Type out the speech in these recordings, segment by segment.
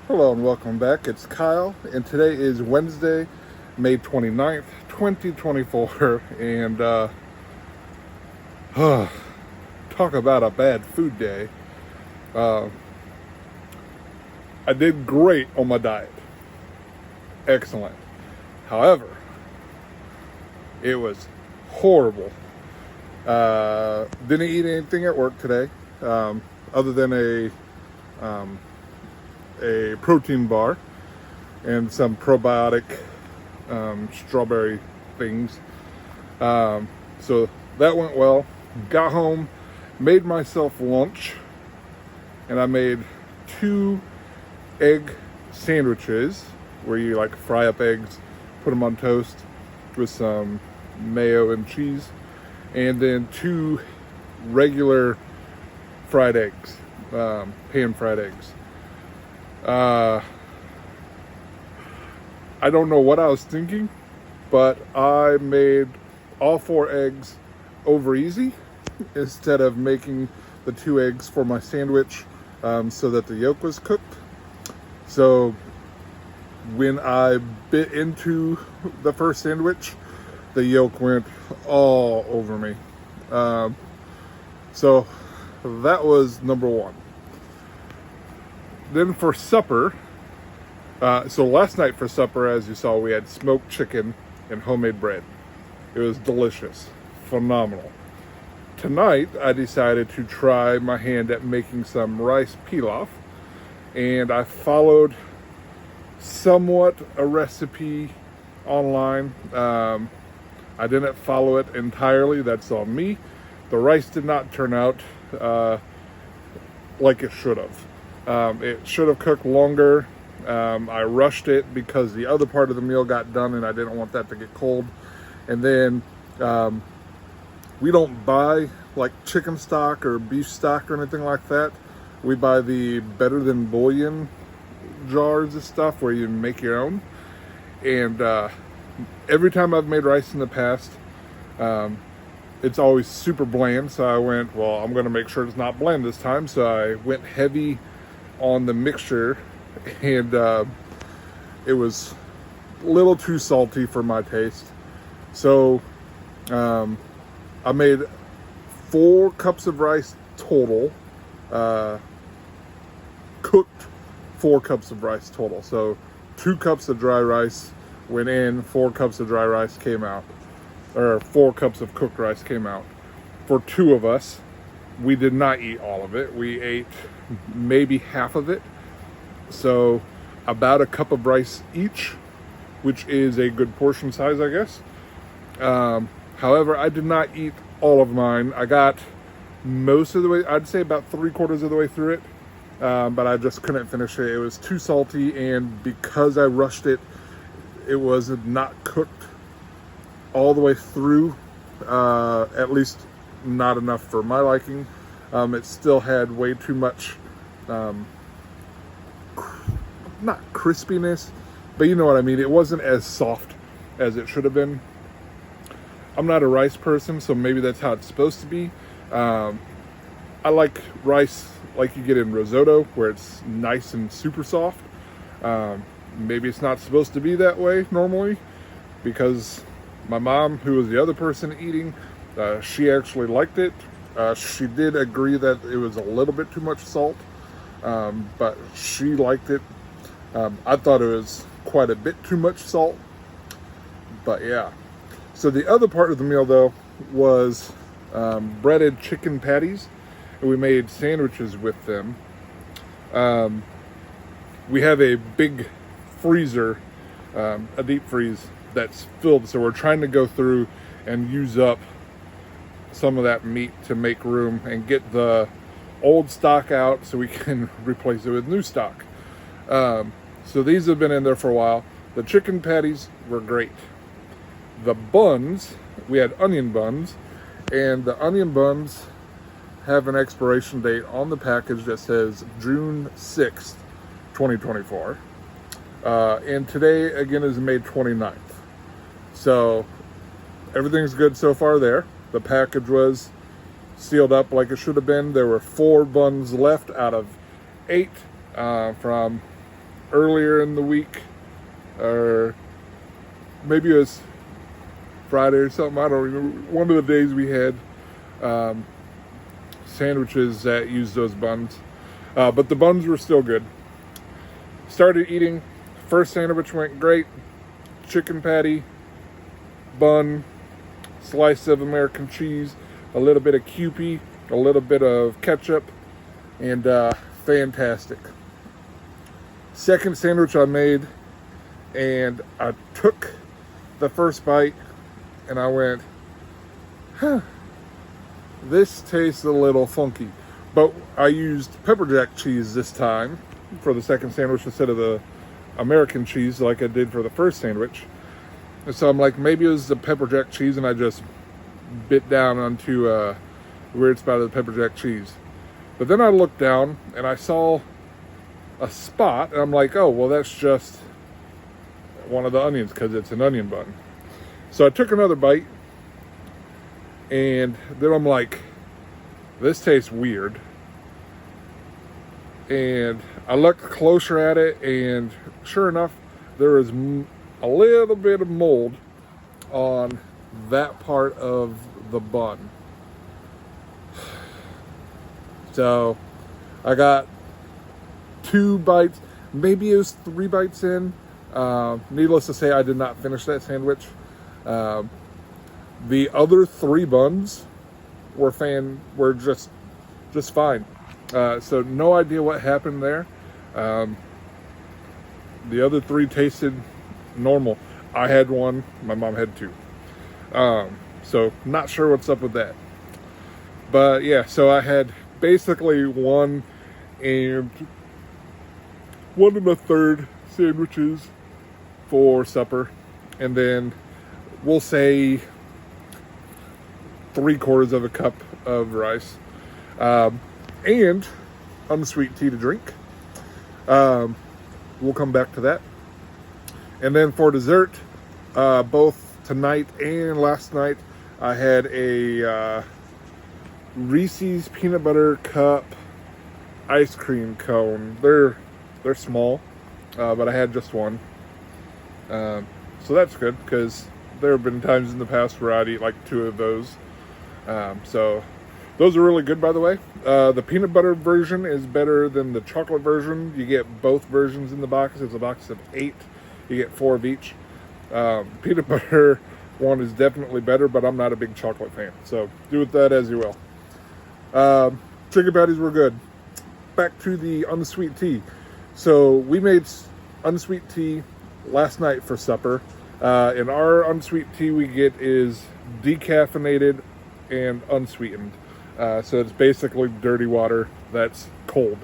Hello and welcome back. It's Kyle, and today is Wednesday, May 29th, 2024. And talk about a bad food day. Uh, I did great on my diet. Excellent. However, it was horrible. Didn't eat anything at work today, other than a protein bar and some probiotic strawberry things. So that went well. Got home, made myself lunch, and I made 2 egg sandwiches where you like fry up eggs, put them on toast with some mayo and cheese, and then 2 regular fried eggs, pan fried eggs. I don't know what I was thinking, but I made all 4 eggs over easy instead of making the 2 eggs for my sandwich, so that the yolk was cooked. So when I bit into the first sandwich, the yolk went all over me. So that was number one. Then for supper, so last night for supper, as you saw, we had smoked chicken and homemade bread. It was delicious, phenomenal. Tonight, I decided to try my hand at making some rice pilaf, and I followed somewhat a recipe online. I didn't follow it entirely, that's on me. The rice did not turn out like it should have. It should have cooked longer. I rushed it because the other part of the meal got done and I didn't want that to get cold. And then we don't buy like chicken stock or beef stock or anything like that. We buy the Better Than Bouillon jars of stuff where you make your own. And every time I've made rice in the past, it's always super bland. So I went, well, I'm going to make sure it's not bland this time. So I went heavy on the mixture, and it was a little too salty for my taste. So I made 4 cups of rice total, cooked 4 cups of rice total. So 2 cups of dry rice went in, 4 cups of dry rice came out, or 4 cups of cooked rice came out. For 2 of us, we did not eat all of it. We ate maybe half of it. So about a cup of rice each, which is a good portion size, I guess. However, I did not eat all of mine. I got most of the way, I'd say about 3/4 of the way through it. But I just couldn't finish it. It was too salty, and because I rushed it, it was not cooked all the way through. At least not enough for my liking. It still had way too much, not crispiness, but you know what I mean. It wasn't as soft as it should have been. I'm not a rice person, so maybe that's how it's supposed to be. I like rice like you get in risotto, where it's nice and super soft. Maybe it's not supposed to be that way normally, because my mom, who was the other person eating, she actually liked it. She did agree that it was a little bit too much salt, but she liked it. I thought it was quite a bit too much salt, but yeah. So the other part of the meal, though, was breaded chicken patties, and we made sandwiches with them. We have a big freezer, a deep freeze that's filled, so we're trying to go through and use up some of that meat to make room and get the old stock out so we can replace it with new stock. So these have been in there for a while. The chicken patties were great. The buns, we had onion buns, and the onion buns have an expiration date on the package that says June 6th, 2024. And today, again, is May 29th. So everything's good so far there. The package was sealed up like it should have been. There were 4 buns left out of 8 from earlier in the week, or maybe it was Friday or something. I don't remember. One of the days we had sandwiches that used those buns, but the buns were still good. Started eating. First sandwich went great. Chicken patty, bun, slice of American cheese, a little bit of Kewpie, a little bit of ketchup, and fantastic. Second sandwich I made, and I took the first bite and I went, this tastes a little funky. But I used pepper jack cheese this time for the second sandwich instead of the American cheese like I did for the first sandwich. And so I'm like, maybe it was the pepper jack cheese, and I just bit down onto a weird spot of the pepper jack cheese. But then I looked down and I saw a spot, and I'm like, oh, well, that's just one of the onions because it's an onion bun. So I took another bite, and then I'm like, this tastes weird. And I looked closer at it, and sure enough, there was a little bit of mold on that part of the bun. So I got 2 bites, maybe it was 3 bites in. Needless to say, I did not finish that sandwich. The other 3 buns were just fine. So no idea what happened there. The other 3 tasted normal. I had 1, my mom had 2. So not sure what's up with that. But yeah, so I had basically 1 and 1 1/3 sandwiches for supper, and then we'll say 3/4 of a cup of rice, and unsweet tea to drink. We'll come back to that. And then for dessert, both tonight and last night, I had a Reese's peanut butter cup ice cream cone. They're small, but I had just 1. So that's good, because there have been times in the past where I'd eat like 2 of those. So those are really good, by the way. The peanut butter version is better than the chocolate version. You get both versions in the box. It's a box of 8. You get 4 of each. Peanut butter one is definitely better, but I'm not a big chocolate fan. So do with that as you will. Chicken patties were good. Back to the unsweet tea. So we made unsweet tea last night for supper. And our unsweet tea we get is decaffeinated and unsweetened. So it's basically dirty water that's cold.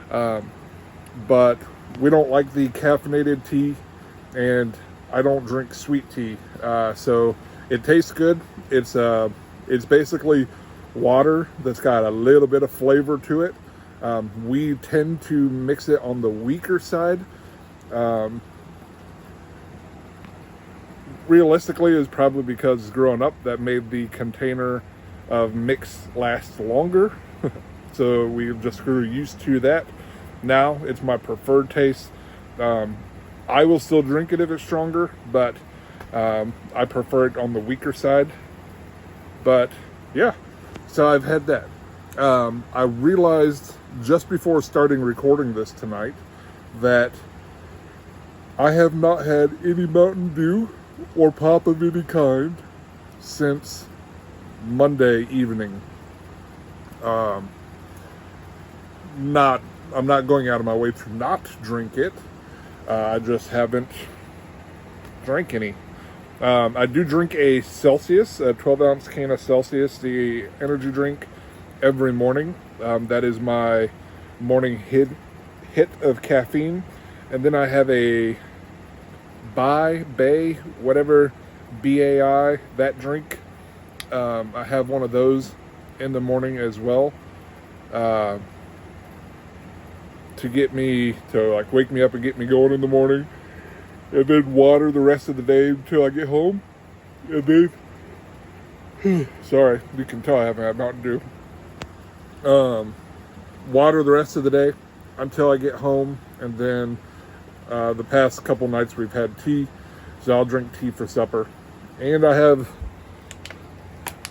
But we don't like the caffeinated tea, and I don't drink sweet tea. So it tastes good. It's basically water that's got a little bit of flavor to it. We tend to mix it on the weaker side. Realistically, it's probably because growing up that made the container of mix last longer. So we just grew used to that. Now it's my preferred taste. I will still drink it if it's stronger, but I prefer it on the weaker side. But yeah, so I've had that. I realized just before starting recording this tonight that I have not had any Mountain Dew or pop of any kind since Monday evening. I'm not going out of my way to not drink it. I just haven't drank any. I do drink a Celsius, a 12-ounce can of Celsius, the energy drink, every morning. That is my morning hit of caffeine. And then I have a Bay, whatever, BAI, that drink. I have one of those in the morning as well, to get me, to like wake me up and get me going in the morning, and then water the rest of the day until I get home. And then, sorry, you can tell I haven't had Mountain Dew. Water the rest of the day until I get home, and then The past couple nights we've had tea, so I'll drink tea for supper. And I have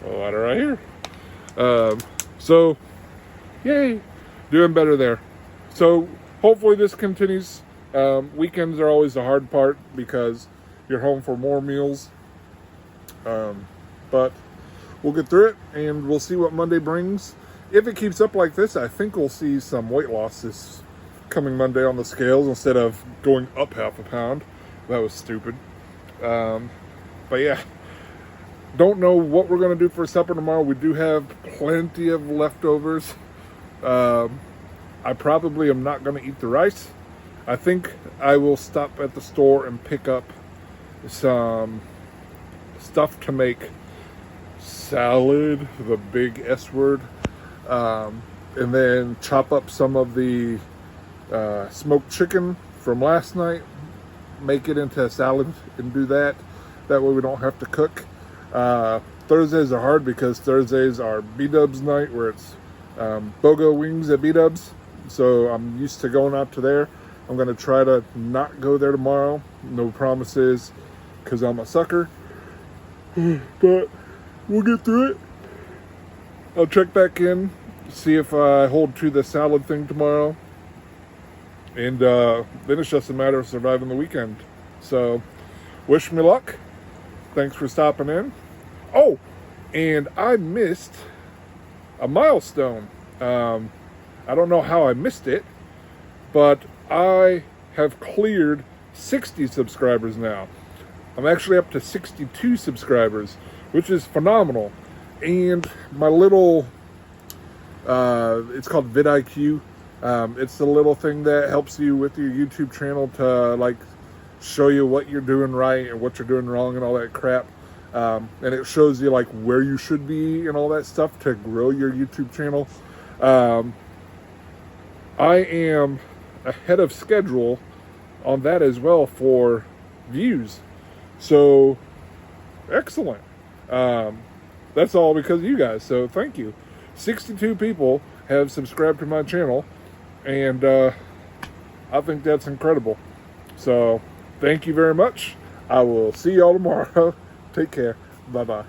a water right here. So, yay, doing better there. So hopefully this continues. Weekends are always the hard part because you're home for more meals. But we'll get through it, and we'll see what Monday brings. If it keeps up like this, I think we'll see some weight loss this coming Monday on the scales instead of going up half a pound. That was stupid. But yeah, don't know what we're going to do for supper tomorrow. We do have plenty of leftovers. I probably am not going to eat the rice. I think I will stop at the store and pick up some stuff to make salad, the big S word, and then chop up some of the smoked chicken from last night, make it into a salad and do that. That way we don't have to cook. Thursdays are hard because Thursdays are B-Dubs night, where it's BOGO wings at B-Dubs. So I'm used to going out to there. I'm going to try to not go there tomorrow. No promises, because I'm a sucker. But we'll get through it. I'll check back in, see if I hold to the salad thing tomorrow. And then it's just a matter of surviving the weekend. So, wish me luck. Thanks for stopping in. Oh, and I missed a milestone. I don't know how I missed it, but I have cleared 60 subscribers now. I'm actually up to 62 subscribers, which is phenomenal. And my little, it's called vidIQ. It's the little thing that helps you with your YouTube channel to like show you what you're doing right and what you're doing wrong and all that crap. And it shows you like where you should be and all that stuff to grow your YouTube channel. I am ahead of schedule on that as well for views. So, excellent. That's all because of you guys. So, thank you. 62 people have subscribed to my channel. And I think that's incredible. So, thank you very much. I will see y'all tomorrow. Take care. Bye-bye.